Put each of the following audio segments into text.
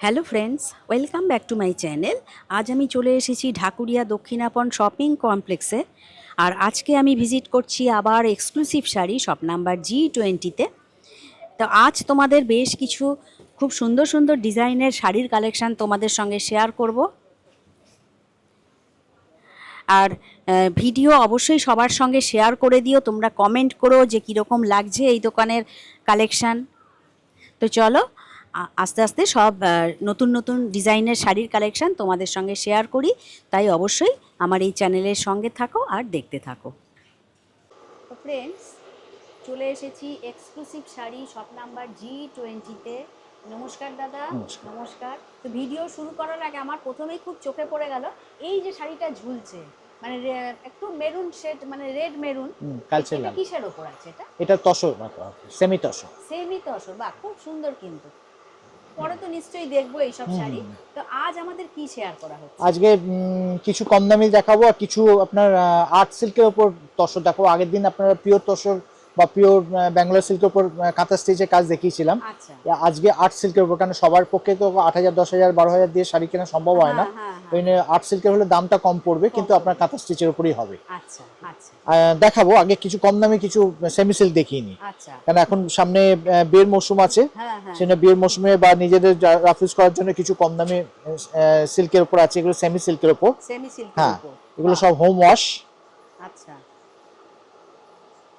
Hello friends, welcome back to my channel. আজ আমি চলে এসেছি ঢাকুরিয়া দক্ষিণাপন শপিং কমপ্লেক্সে। আর আজকে আমি ভিজিট করছি আবার এক্সক্লুসিভ শাড়ি শপ নাম্বার G20-তে। তো আজ তোমাদের বেশ কিছু খুব সুন্দর সুন্দর ডিজাইনের শাড়ির কালেকশান তোমাদের সঙ্গে শেয়ার করব। আর ভিডিও অবশ্যই সবার সঙ্গে শেয়ার করে দিও, তোমরা কমেন্ট করো যে কীরকম লাগছে এই দোকানের কালেকশান। তো চলো আস্তে আস্তে সব নতুন নতুন ডিজাইনের শাড়ির কালেকশান তোমাদের সঙ্গে শেয়ার করি। তাই অবশ্যই আমার এই চ্যানেলের সঙ্গে থাকো আর দেখতে থাকো। তো ফ্রেন্ডস, চলে এসেছি এক্সক্লুসিভ শাড়ি শপ নাম্বার G20-তে। নমস্কার দাদা। নমস্কার। নমস্কার। তো ভিডিও শুরু করার আগে আমার প্রথমেই খুব চোখে পড়ে গেল এই যে শাড়িটা ঝুলছে, মানে একটু মেরুন শেড, মানে রেড মেরুন। কালচে এটা লাল। কিসের ওপর আছে? এটা তসর মতো, সেমি তসর। সেমি তসর, বাহ, খুব সুন্দর। কিন্তু পরে তো নিশ্চয়ই দেখবো এইসব শাড়ি। তো আজ আমাদের কি শেয়ার করা হচ্ছে? আজকে কিছু কম দামি দেখাবো আর কিছু আপনার আর্ট সিল্কের উপর তসর দেখাবো। আগের দিন আপনারা পিওর তসর বা পিওর ব্যাঙ্গালোর সিল্কের উপর কাঁথা স্টিচের কাজ দেখিয়েছিলাম। আচ্ছা। আজকে আর্ট সিল্কের উপর, কারণ সবার পক্ষে তো 8,000, 10,000, 12,000 দিয়ে শাড়ি কেনা সম্ভব হয় না। ওই জন্য আর্ট সিল্কের হলে দামটা কম পড়বে, কিন্তু আপনার কাঁথা স্টিচের উপরই হবে। আচ্ছা আচ্ছা। দেখাবো আগে কিছু কম দামি কিছু সেমি সিল্ক দেখিয়ে নিই। আচ্ছা। কারণ এখন সামনে বিয়ের মৌসুম আছে, সেটা বিয়ের মৌসুমে বা নিজেদের রাফিউজ করার জন্য কিছু কম দামি সিল্কের উপর আছে। এগুলো সেমি সিল্কের উপর। সেমি সিল্কের হ্যাঁ, উপর। এগুলো সব হোম ওয়াশ। আচ্ছা।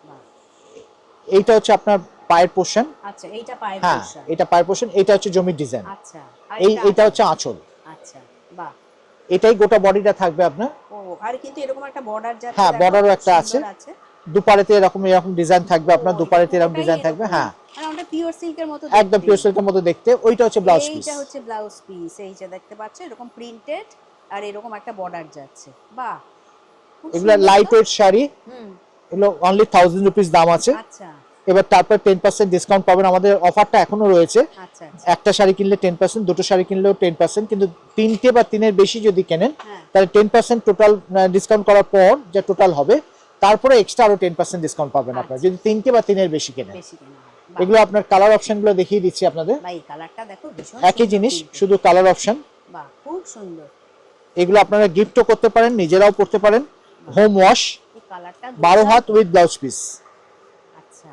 বাহ। এইটা হচ্ছে আপনার পায়ের পোর্শন। আচ্ছা, এইটা পায়ের হ্যাঁ, পোর্শন। এটা পায়ের পোর্শন। এটা হচ্ছে জমির ডিজাইন। আচ্ছা। আর এইটা হচ্ছে আঁচল। আচ্ছা। বাহ। এটাই গোটা বডিটা থাকবে আপনার। ও, আর কিন্তু এরকম একটা বর্ডার যাচ্ছে। হ্যাঁ, দেখো, বর্ডারও খুব একটা আছে। সুন্দর আছে। দুপারেতে এরকম এরকম ডিজাইন থাকবে আপনার, ও, দুপারেতে এরকম পুরোটাই ডিজাইন থাকবে। এরকম। হ্যাঁ, মানে ওটা পিওর সিল্কের মতো একদম দেখতে। পিওর সিল্কের মতো দেখতে। ওইটা হচ্ছে ব্লাউজ পিস। এইটা হচ্ছে ব্লাউজ পিস। এই যে দেখতে পাচ্ছ এরকম প্রিন্টেড আর এরকম একটা বর্ডার যাচ্ছে। বাহ, খুব এগুলো সুন্দর লাইট তো। ওয়েট শাড়ি। হুম। এগুলো অনলি 1000 রুপিস দাম আছে। আচ্ছা এবার তারপর 10% ডিসকাউন্ট পাবেন। আমাদের অফারটা এখনো রয়েছে। আচ্ছা। আচ্ছা। একটা শাড়ি কিনলে 10%, দুটো শাড়ি কিনলেও 10%, কিন্তু তিনটে বা তিনের বেশি যদি কেনেন হ্যাঁ। তাহলে 10% টোটাল ডিসকাউন্ট করার পর যে টোটাল হবে, তারপরে এক্সট্রা আরো 10% ডিসকাউন্ট পাবেন আপনারা যদি তিনটে বা তিনের বেশি কেনেন। বেশি কেনা হয়। বাহ। এগুলো আপনার কালার অপশনগুলো দেখিয়ে দিচ্ছি আপনাদের। ভাই, কালারটা দেখো, ভীষণ একই সুন্দর জিনিস, কিন্তু। শুধু কালার অপশন। বাহ, খুব সুন্দর। এগুলো আপনারা গিফটও করতে পারেন, নিজেরাও পরতে পারেন। Home wash. এই কালারটা 12 হাত দুর্দান্ত। With blouse piece. আচ্ছা।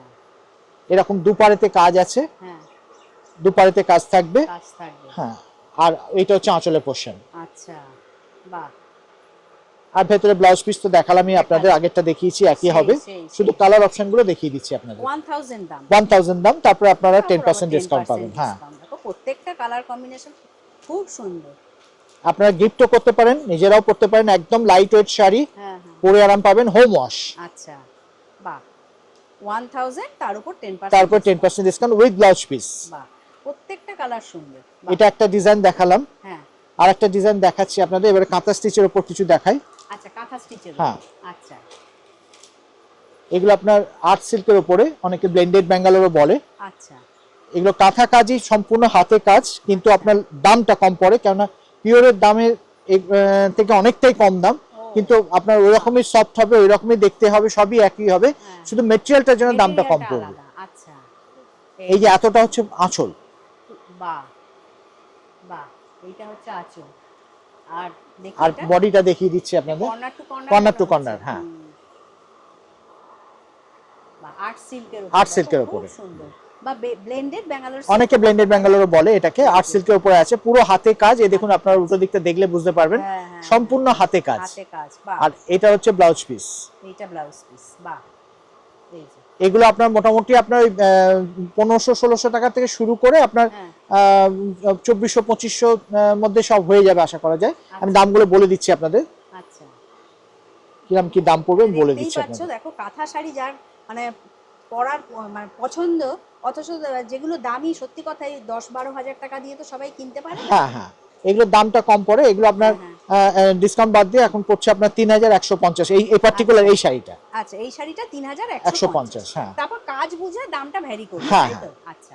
এরকম দুপারেতে কাজ আছে। হ্যাঁ, দুপারেতে কাজ থাকবে। কাজ থাকবে। হ্যাঁ, আর এটা হচ্ছে আঁচলের পোর্শন। আচ্ছা। বাহ। আর ভেতরে ব্লাউজ পিস তো দেখালামই আপনাদের, আগেরটা দেখিয়েছি, একই হবে। শুধু কালার অপশনগুলো দেখিয়ে দিচ্ছি আপনাদের। 1000 দাম। 1000 দাম, তারপরে আপনারা তারপর আবার 10% ডিসকাউন্ট পাবেন। হ্যাঁ, দেখো প্রত্যেকটা কালার কম্বিনেশন খুব সুন্দর। আপনারা গিফটও করতে পারেন, নিজেরাও পরতে পারেন। একদম লাইট ওয়েট শাড়ি, হ্যাঁ হ্যাঁ। পরে আরাম পাবেন। Home wash. আচ্ছা। বাহ, 1000 তার উপর 10%। তারপর 10% ডিসকাউন্ট উইথ ব্লাউজ পিস। বাহ, প্রত্যেকটা কালার সুন্দর। এটা একটা ডিজাইন দেখালাম। হ্যাঁ। আর একটা ডিজাইন দেখাচ্ছি আপনাদের। এবারে কাঁথা স্টিচের উপর কিছু দেখাই। আচ্ছা, কাঁথা স্টিচের। হ্যাঁ। আচ্ছা। এগুলো আপনার আর্ট সিল্কের উপরে, অনেকে ব্লেন্ডেড ব্যাঙ্গালোরও বলে। আচ্ছা। এগুলো কাঁথা কাজই, সম্পূর্ণ হাতে কাজ, কিন্তু আপনার দামটা কম পড়ে, কেননা পিওরের দামের থেকে অনেকটাই কম দাম। কিন্তু আপনার ওই রকমই সফট হবে, ওই রকমই দেখতে হবে, সবই একই হবে, শুধু মেটেরিয়ালটার জন্য দামটা কম পড়বে। আচ্ছা। এই যে এতটা হচ্ছে আঁচল। বাহ বাহ, এইটা হচ্ছে আঁচল। আর দেখি আর এটা বডিটা দেখিয়ে দিচ্ছি আপনাদের। Corner to corner. Corner to corner. হ্যাঁ, বা আর্ট সিল্কের উপর। আর্ট সিল্কের উপরে। খুব সুন্দর। বা ব্লেন্ডেড ব্যাঙ্গালোর। অনেকে ব্লেন্ডেড ব্যাঙ্গালোরও বলে এটাকে। আর্ট সিল্কের উপরে আছে, পুরো হাতে কাজ। এই দেখুন, আপনারা উল্টো দিকটা দেখলে বুঝতে পারবেন, সম্পূর্ণ হাতে কাজ। হাতে কাজ। বাহ। আর এটা হচ্ছে ব্লাউজ পিস। এইটা ব্লাউজ পিস। বাহ। এই যে এগুলো আপনার মোটামুটি আপনার 1500-1600 টাকা থেকে শুরু করে আপনার 2400-2500 মধ্যে সব হয়ে যাবে আশা করা যায়। আমি দামগুলো বলে দিচ্ছি আপনাদের। আচ্ছা। কিরকম কি দাম পড়বে আমি বলে দিচ্ছি আপনাদের। দেখো, কাঁথা শাড়ি যার মানে পরার মানে পছন্দ, অথচ যেগুলো দামি, সত্যি কথাই 10-12 হাজার টাকা দিয়ে তো সবাই কিনতে পারে না। হ্যাঁ হ্যাঁ, এগুলোর দামটা কম পড়ে। এগুলো আপনার ডিসকাউন্ট বাদ দিয়ে এখন পড়ছে আপনার 3150। এই পার্টিকুলার এই শাড়িটা। আচ্ছা, এই শাড়িটা 3150। হ্যাঁ, তারপর কাজ বুঝে দামটা ভ্যারি করবে, হ্যাঁ তাই তো? আচ্ছা।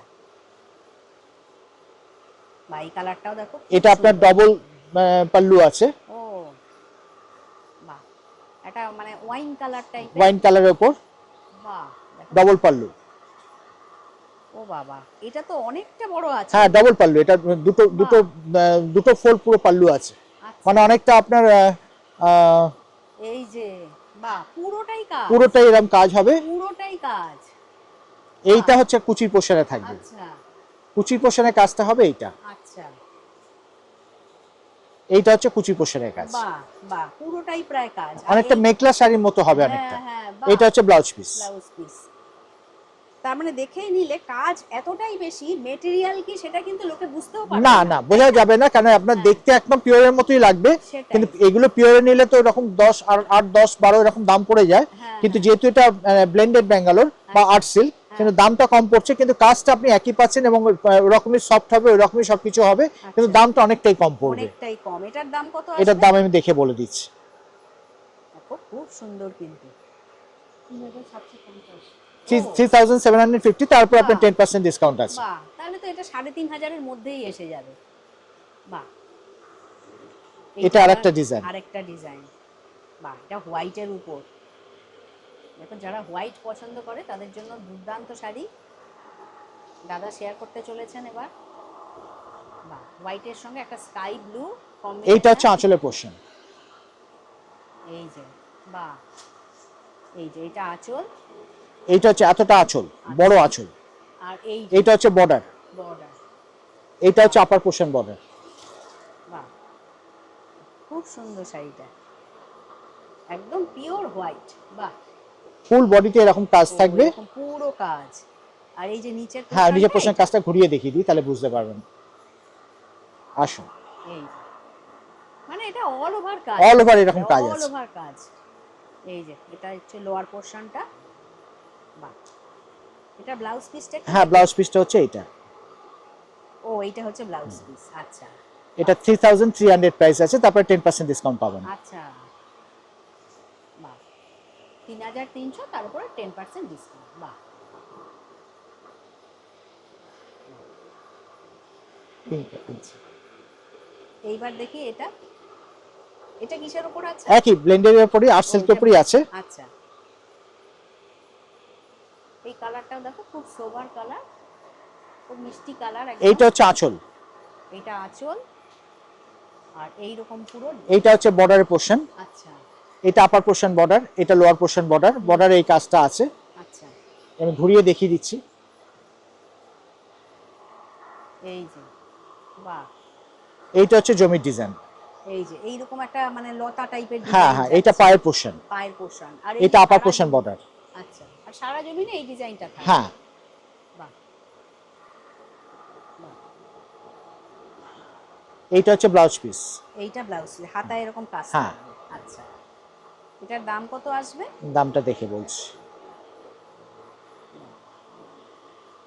বা এই কালারটাও দেখো, এটা আপনার ডবল পাল্লু আছে। ও বাহ, এটা মানে ওয়াইন কালার টাইপের। ওয়াইন কালারের উপর বাহ, ডবল পাল্লু। ও বাবা, এটা তো অনেকটা বড় আছে। হ্যাঁ ডাবল পাল্লু, এটা দুটো দুটো দুটো ফোল্ড পুরো পাল্লু আছে, আচ্ছা, মানে অনেকটা আপনার আহ, এই যে, বাহ, পুরোটাই কাজ, পুরোটাই এরকম কাজ হবে। পুরোটাই কাজ। এইটা বাহ, হচ্ছে কুচির পোশানে থাকবে, আচ্ছা কুচির পোশানের কাজটা হবে এইটা, আচ্ছা, এইটা হচ্ছে কুচির পোশানের কাজ, বাহ বাহ, পুরোটাই প্রায় কাজ। আর অনেকটা এই, মেখলা শাড়ির মতো হবে হ্যাঁ অনেকটা। হ্যাঁ, এটা বাহ, হচ্ছে ব্লাউজ পিস। Blouse piece. তার মানে দেখেই নিলে কাজ এতটাই বেশি, মেটেরিয়াল কি সেটা কিন্তু লোকে বুঝতেও পারবে না না, না তাই বোঝা না? যাবে না, কারণ আপনার হ্যাঁ, দেখতে একদম পিওরের মতোই লাগবে, সেটাই। কিন্তু এগুলো পিওরে নিলে তো এরকম 10 আর 8 10 12 এরকম দাম পড়ে যায়, হ্যাঁ কিন্তু হ্যাঁ, যেহেতু এটা ব্লেন্ডেড ব্যাঙ্গালোর বা আচ্ছা, আর্ট সিল্ক, হ্যাঁ, কিন্তু দামটা কম পড়ছে, কিন্তু কাজটা আপনি একই পাচ্ছেন এবং ওরকমই সফট হবে, ওরকমই সবকিছু হবে, কিন্তু আচ্ছা, দামটা অনেকটাই কম পড়বে। অনেকটাই কম। এটার দাম কত এটার আসবে? দাম আমি দেখে বলে দিচ্ছি। দেখো খুব সুন্দর কিন্তু, 3750। ও 3750, তারপর আপনার বাহ 10% ডিসকাউন্ট আছে। বাহ, তাহলে তো এটা 3500-এর মধ্যেই এসে যাবে। বাহ, এটা এইটা আবার আরেকটা ডিজাইন। আরেকটা ডিজাইন। বাহ, এটা হোয়াইটের উপর। দেখো যারা হোয়াইট পছন্দ করে তাদের জন্য দুর্দান্ত শাড়ি দাদা শেয়ার করতে চলেছেন এবার। বাহ, হোয়াইটের সঙ্গে একটা স্কাই ব্লু এইটা কম্বিনেশন। হচ্ছে আঁচলের পোর্শন, এই যে, বাহ, এই যে এটা আঁচল। এইটা হচ্ছে এতটা আঁচল, বড় আচ্ছা, আঁচল। আর এই যে এইটা হচ্ছে বর্ডার, বর্ডার। এইটা হচ্ছে বাহ আপার পোর্শন বর্ডার। বাহ, খুব সুন্দর শাড়িটা, একদম পিওর হোয়াইট। বাহ, ফুল বডিতে এরকম কাজ ও থাকবে। এরকম পুরো কাজ। আর এই যে নিচের হ্যাঁ নিজের পোর্শনটা, পোর্শন এটা কাজটা ঘুরিয়ে দেখিয়ে দিই, তাহলে বুঝতে পারবেন। আসুন, এই যে, মানে এটা অল ওভার কাজ, অল ওভার এরকম কাজ অল আছে। ওভার কাজ। এই যে এটা হচ্ছে লোয়ার পোর্শনটা। বাহ, এটা ব্লাউজ পিসটা একটু হ্যাঁ দেখো। ব্লাউজ পিসটা হচ্ছে এইটা, ও এইটা হচ্ছে ব্লাউজ পিস, আচ্ছা। এটা 3300 প্রাইস আছে, তারপরে 10% ডিসকাউন্ট পাবেন। আচ্ছা, বাহ, 3300, তার উপরে 10% ডিসকাউন্ট। বাহ, এইবার দেখি এটা, এটা কিসের উপর আছে? একই ব্লেন্ডের উপরই, আর্ট ও সিল্কের এটা, উপরই আছে। আচ্ছা। এই কালারটাও দেখো, খুব সোবার কালার, খুব মিষ্টি কালার একদম। এইটা হচ্ছে আঁচল, এটা আঁচল, আর এই রকম পুরো। এইটা হচ্ছে বর্ডারের পোর্শন, আচ্ছা এটা আপার পোর্শন বর্ডার, এটা লোয়ার পোর্শন বর্ডার। বর্ডারে এই কাজটা আছে, আচ্ছা, আমি ঘুরিয়ে দেখিয়ে দিচ্ছি। এই যে, বাহ, এইটা হচ্ছে জমির ডিজাইন। এই যে এইরকম একটা মানে লতা টাইপের হ্যাঁ ডিজাইন হ্যাঁ, এইটা যাচ্ছে। পায়ের পোর্শন, পায়ের পোর্শন, আর এই এটা যে আপার সারা পোর্শন বর্ডার। আচ্ছা, আর সারা জমিনে এই ডিজাইনটা থাকে। হ্যাঁ, বাহ বাহ, এইটা হচ্ছে ব্লাউজ পিস। এইটা ব্লাউজ, হাতায় এরকম কাজ হ্যাঁ, থাকবে। আচ্ছা, এটার দাম কত আসবে? দামটা দেখে বলছি।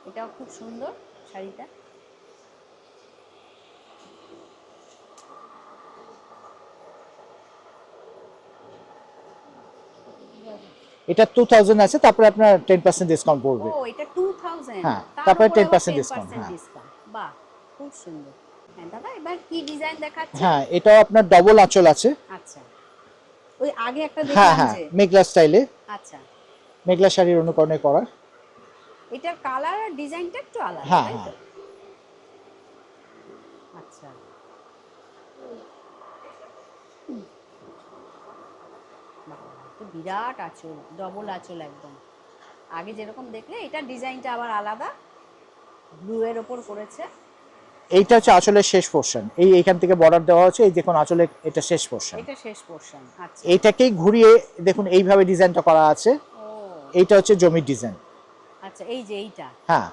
এটাও খুব সুন্দর শাড়িটা। এটা 2000 আছে, তারপরে আপনার 10% ডিসকাউন্ট পড়বে। ও এটা 2000, হ্যাঁ, তার তারপরে উপরে আবার 10% ডিসকাউন্ট। 10% হ্যাঁ ডিসকাউন্ট। বাহ, খুব সুন্দর। হ্যাঁ দাদা, এবার কি ডিজাইন দেখাচ্ছে? হ্যাঁ, এটাও আপনার ডবল আঁচল আছে। আচ্ছা, ওই আগে একটা হ্যাঁ দেখলাম হ্যাঁ, যে। মেঘলা স্টাইলে, আচ্ছা, মেঘলা শাড়ির অনুকরণে করা। এটার কালার আর ডিজাইনটা একটু আলাদা, হ্যাঁ তাই হ্যাঁ, তো? আচ্ছা, বাহ, তো বিরাট আঁচল, ডবল আঁচল একদম। আগে যেরকম দেখলে, এটার ডিজাইনটা আবার আলাদা, ব্লু এর ওপর করেছে। এইটা হচ্ছে আঁচলের শেষ পোর্শন, এইখান থেকে বর্ডার দেওয়া হচ্ছে, এই দেখুন আঁচলের এটা শেষ পোর্শন। এটা শেষ পোর্শন, আচ্ছা। এইটাকেই ঘুরিয়ে দেখুন এইভাবে ডিজাইনটা করা আছে। ও এইটা হচ্ছে জমির ডিজাইন। আচ্ছা, এই যে এইটা। হ্যাঁ,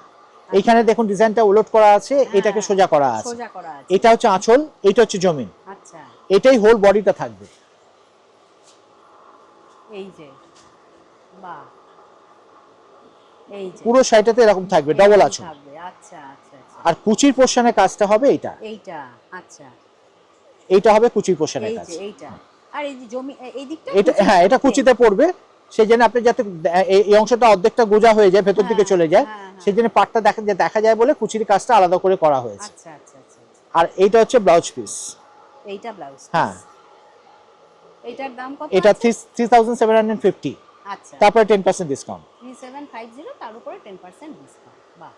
এইখানে দেখুন ডিজাইনটা উলট করা আছে, এটাকে হ্যাঁ, সোজা করা আছে। সোজা করা আছে। এটা হচ্ছে আঁচল, এইটা হচ্ছে জমিন। আচ্ছা, এটাই হোল বডিটা থাকবে। এই যে, বাহ, এই যে পুরো শাড়িটাতে এরকম থাকবে, ডবল এরকম আঁচল। থাকবে। আচ্ছা আচ্ছা আচ্ছা, আর কুচির পোর্শনের কাজটা হবে এইটা, এইটা, আচ্ছা, এইটা হবে কুচির পোর্শনের এই কাজ। যে এইটা। আর এই যে জমি, এই দিকটা এটা হ্যাঁ, এটা কুচিতে পড়বে, সেই জন্য আপনি যাতে এই অংশটা অর্ধেকটা গোজা হয়ে যায়, ভেতর দিকে হ্যাঁ চলে যায়, হ্যাঁ হ্যাঁ, সেই জন্য পাটটা দেখা যায় বলে কুচির কাজটা আলাদা করে করা হয়েছে। আচ্ছা আচ্ছা আচ্ছা আচ্ছা। আর এইটা হচ্ছে ব্লাউজ পিস। এইটা ব্লাউজ হ্যাঁ, পিস। এইটার দাম কত এটা আছে? 3750, আচ্ছা, তারপরে 10% ডিসকাউন্ট। 3750, তার উপরে 10% ডিসকাউন্ট। বাহ,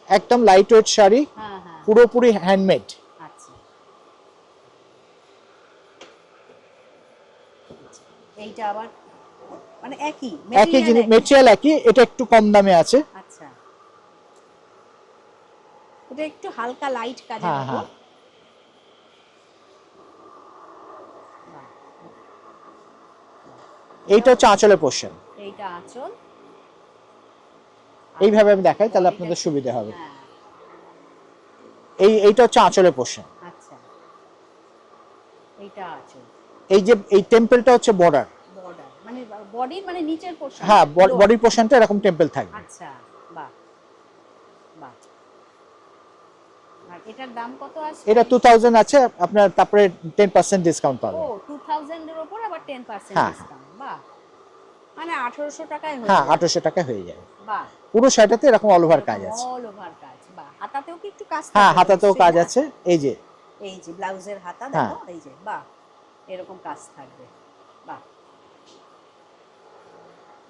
একদম লাইট ওয়েট শাড়ি, হ্যাঁ হ্যাঁ, পুরোপুরি হ্যান্ডমেড। আচ্ছা। এইটা আবার মানে একই একই মেটেরিয়াল, জিনিস, মেটেরিয়াল একই, এটা একটু কম দামে আছে। আচ্ছা, এটা একটু হালকা লাইট কাজের হ্যাঁ উপর। হ্যাঁ, বাহ, এইটা হচ্ছে আঁচলের পোর্শন। এইটা আঁচল। এইভাবে আমি দেখাই তাহলে বডিটা আপনাদের সুবিধা হবে। হ্যাঁ, এইটা হচ্ছে আঁচলের পোর্শন। আচ্ছা, এইটা আঁচল। এই যে এই টেম্পলটা হচ্ছে বর্ডার। বর্ডার মানে বডির মানে নিচের পোর্শন। হ্যাঁ, বডির পোর্শনটা এরকম টেম্পল থাকবে। আচ্ছা, বাহ বাহ। আর এটার দাম কত আছে? এটা 2000 আছে আপনার, তারপরে 10% ডিসকাউন্ট ও পাবেন। 2000 এর উপর আবার 10% হ্যাঁ, ডিসকাউন্ট, বাহ, মানে 1800 টাকায় হয়ে হ্যাঁ, যাবে। 1800 টাকা হয়ে যাবে। বাহ, পুরো শাড়িটাতে এরকম অল ওভার কাজ আছে। অল ওভার কাজ, বাহ। হাতাতেও কি একটু কাজ হ্যাঁ, থাকবে? হাতাতেও নিশ্চয়ই কাজ না? আছে, এই যে। এই যে ব্লাউজের হাতা হ্যাঁ। দেখো, এই যে, বাহ, এরকম কাজ থাকবে, বাহ।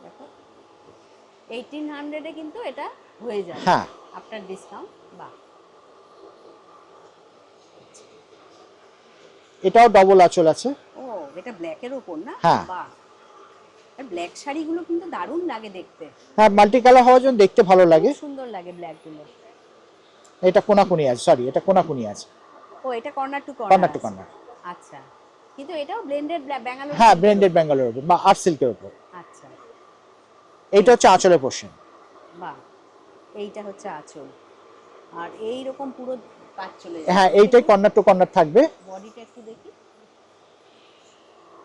দেখো 1800 এ কিন্তু এটা হয়ে যাবে হ্যাঁ, আফটার ডিসকাউন্ট, বাহ। এটাও ডবল আঁচল আছে। ও এটা ব্ল্যাকের উপর না? হ্যাঁ। বাহ, আর ব্ল্যাক শাড়িগুলো কিন্তু দারুণ লাগে দেখতে, হ্যাঁ, মাল্টি কালার হওয়ার জন্য দেখতে ভালো লাগে। খুব সুন্দর লাগে ব্ল্যাক গুলো। এটা কোনাকুনি আছে, সরি, এটা কোনাকুনি আছে। ও এটা corner to corner corner to corner. আচ্ছা, কিন্তু এটাও ব্লেন্ডেড ব্যাঙ্গালোর হ্যাঁ, silk এর ব্র্যান্ডেড উপর। ব্যাঙ্গালোর উপর বা আর্ট সিল্কের উপর। আচ্ছা, এইটা হচ্ছে আঁচলের পোর্শন। বাহ, এইটা হচ্ছে আঁচল। আর এই রকম পুরো কাজ চলে যাবে। হ্যাঁ, এইটাই কর্নার টু কর্নার থাকবে। বডিটা একটু দেখি,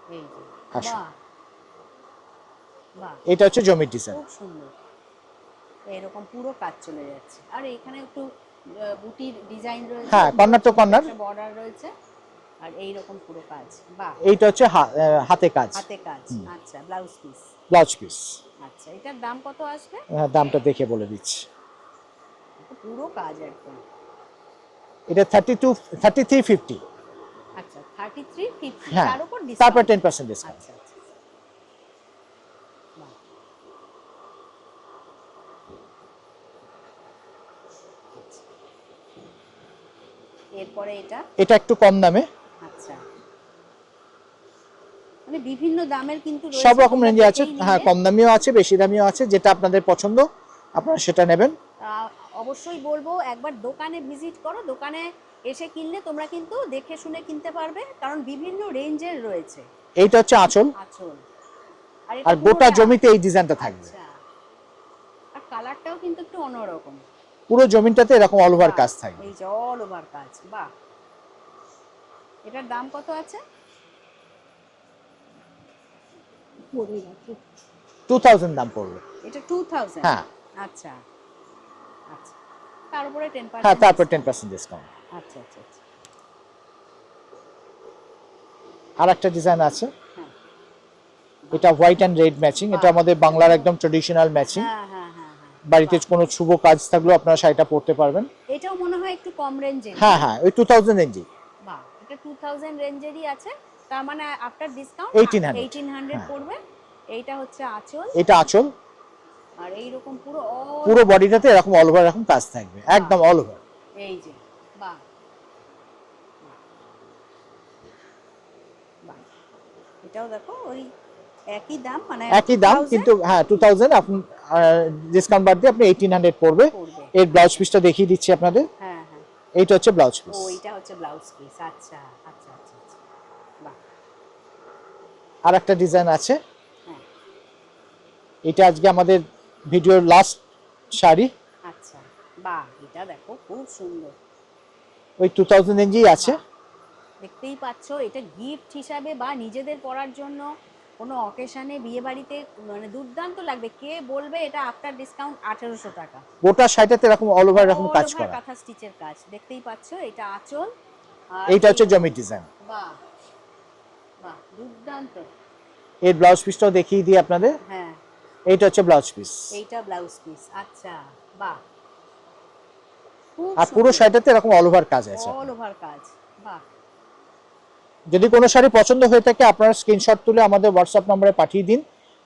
এই যে, আসো। বাহ বাহ, এটা হচ্ছে জমির ডিজাইন। খুব সুন্দর। এরকম পুরো কাজ চলে যাচ্ছে, আর এখানে একটু বুটির ডিজাইন রয়েছে। হ্যাঁ, কর্নার টু কর্নার। বর্ডার রয়েছে, আর এই রকম পুরো কাজ, বাহ। এইটা হচ্ছে হাতে কাজ, হাতে কাজ, আচ্ছা, ব্লাউজ পিস। Blouse piece. আচ্ছা, এটার দাম কত আসবে? দামটা দেখে বলে দিচ্ছি। পুরো কাজ একদম। এটা 3350। আচ্ছা, 3350, হ্যাঁ, তার উপর তারপর ডিসকাউন্ট। 10% ডিসকাউন্ট। আচ্ছা আচ্ছা, বাহ। এরপরে এটা একটু কম দামে। আচ্ছা, মানে বিভিন্ন দামের কিন্তু রয়েছে, সব রকম তোমরা রেঞ্জে আছে, দেখেই হ্যাঁ, নিলে। কম দামিও আছে, বেশি দামিও আছে, যেটা আপনাদের পছন্দ আপনারা সেটা নেবেন। অবশ্যই বলবো একবার দোকানে ভিজিট করো, দোকানে এসে কিনলে তোমরা কিন্তু দেখে শুনে কিনতে পারবে, কারণ বিভিন্ন রেঞ্জের রয়েছে। এইটা হচ্ছে আঁচল, আঁচল, আর এটা আর গোটা পুরোটা- জমিতে এই ডিজাইনটা থাকবে। আচ্ছা, আর কালারটাও কিন্তু একটু অন্যরকম। পুরো জমিটাতে এরকম অল ওভার বাহ, কাজ থাকবে। এই যে অল ওভার কাজ, বাহ। এটার দাম কত আছে? 2000 দাম পড়বে। এটা 2000। হ্যাঁ। আচ্ছা আচ্ছা, তার উপরে 10%। হ্যাঁ, তারপর 10% ডিসকাউন্ট। আচ্ছা আচ্ছা আচ্ছা, আর একটা ডিজাইন আছে, হ্যাঁ এটা হোয়াইট অ্যান্ড রেড ম্যাচিং। এটা আমাদের বাংলার একদম ট্রেডিশনাল ম্যাচিং। হ্যাঁ হ্যাঁ হ্যাঁ হ্যাঁ, বাড়িতে বাহ। কোনো শুভ কাজ থাকলেও আপনারা শাড়িটা পরতে পারবেন। এটাও মনে হয় একটু কম রেঞ্জে। হ্যাঁ হ্যাঁ, ওই 2000 রেঞ্জে। বাহ, এটা 2000 রেঞ্জেরই আছে, তার মানে আফটার ডিসকাউন্ট 1800 হ্যাঁ। পড়বে। এইটা হচ্ছে আঁচল, এটা আঁচল, আর এইরকম পুরো পুরো বডিটাতে এরকম অল ওভার এরকম কাজ থাকবে, একদম অল ওভার। এই যে, বাহ বাহ, এটাও দেখো ওই একই দাম, মানে একই দাম, 2000 কিন্তু হ্যাঁ 2000 আপনি ডিসকাউন্ট বাদ দিয়ে আপনি 1800 পড়বে। পড়বে। এর ব্লাউজ পিসটা দেখিয়ে দিচ্ছি আপনাদের। হ্যাঁ হ্যাঁ, এইটা হচ্ছে ব্লাউজ পিস। ও এটা হচ্ছে ব্লাউজ পিস, আচ্ছা আচ্ছা আচ্ছা আচ্ছা, বাহ। আর একটা ডিজাইন আছে, হ্যাঁ, এটা আজকে আমাদের ভিডিওর লাস্ট শাড়ি। আচ্ছা, বাহ, এটা দেখো খুব সুন্দর। ওই 2000 রেঞ্জেই আছে। দেখতেই পাচ্ছ, এটা গিফট হিসাবে বা নিজেদের পরার জন্য কোনো অকেশনে, বিয়ে বাড়িতে, মানে দুর্দান্ত লাগবে। কে বলবে এটা আফটার ডিসকাউন্ট 1800 টাকা? গোটা শাড়িটাতে এরকম অল ওভার এরকম কাজ করা। কাঁথা স্টিচের কাজ, দেখতেই পাচ্ছ। এটা আঁচল, আর এইটা হচ্ছে এই- জমির ডিজাইন। বাহ বাহ, দুর্দান্ত। এর ব্লাউজ পিসটাও দেখিয়ে দিই আপনাদের। হ্যাঁ, এইটা হচ্ছে ব্লাউজ পিস, এইটা ব্লাউজ পিস, আচ্ছা, বাহ, খুব আর পুরো শাড়িটাতে এরকম অল ওভার কাজ আছে। অল ওভার কাজ, বাহ। যদি কোনো শাড়ি পছন্দ হয়ে থাকে আপনারা স্ক্রিনশট তুলে আমাদের হোয়াটসঅ্যাপ নম্বরে পাঠিয়ে দিন,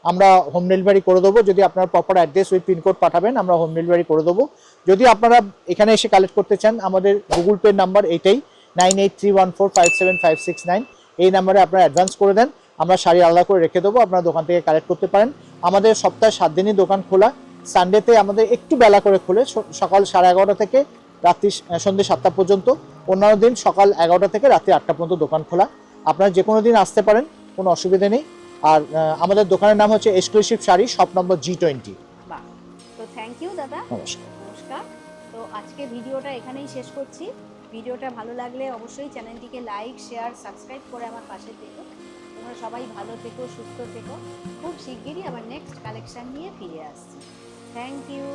আমরা হোম ডেলিভারি করে দেবো। যদি আপনার প্রপার অ্যাড্রেস উইথ পিনকোড পাঠাবেন আমরা হোম ডেলিভারি করে দেবো। যদি আপনারা এখানে এসে কালেক্ট করতে চান আমাদের গুগল পে নাম্বার এইটাই 9831457569, এই নাম্বারে আপনারা অ্যাডভান্স করে দেন, আমরা শাড়ি আলাদা করে রেখে দেবো, আপনারা দোকান থেকে কালেক্ট করতে পারেন। আমাদের সপ্তাহে 7 দিনই দোকান খোলা, সানডেতে আমাদের একটু বেলা করে খোলে, সকাল 11:30 থেকে রাত্রি সন্ধ্যে 7টা পর্যন্ত। অন্যান্য দিন সকাল 11টা থেকে রাত্রি 8টা পর্যন্ত দোকান খোলা। আপনারা যে কোনো দিন আসতে পারেন, কোনো অসুবিধা নেই। আর আমাদের দোকানের নাম হচ্ছে exclusive sari, shop number G20। বাহ, তো থ্যাংক ইউ দাদা। নমস্কার। নমস্কার। তো আজকে ভিডিওটা এখানেই শেষ করছি। ভিডিওটা ভালো লাগলে অবশ্যই চ্যানেলটিকে লাইক, শেয়ার, সাবস্ক্রাইব করে আমার পাশে থেকো। তোমরা সবাই ভালো থেকো, সুস্থ থেকো। খুব শিগগিরই আবার নেক্সট কালেকশন নিয়ে ফিরে আসছি। Thank you.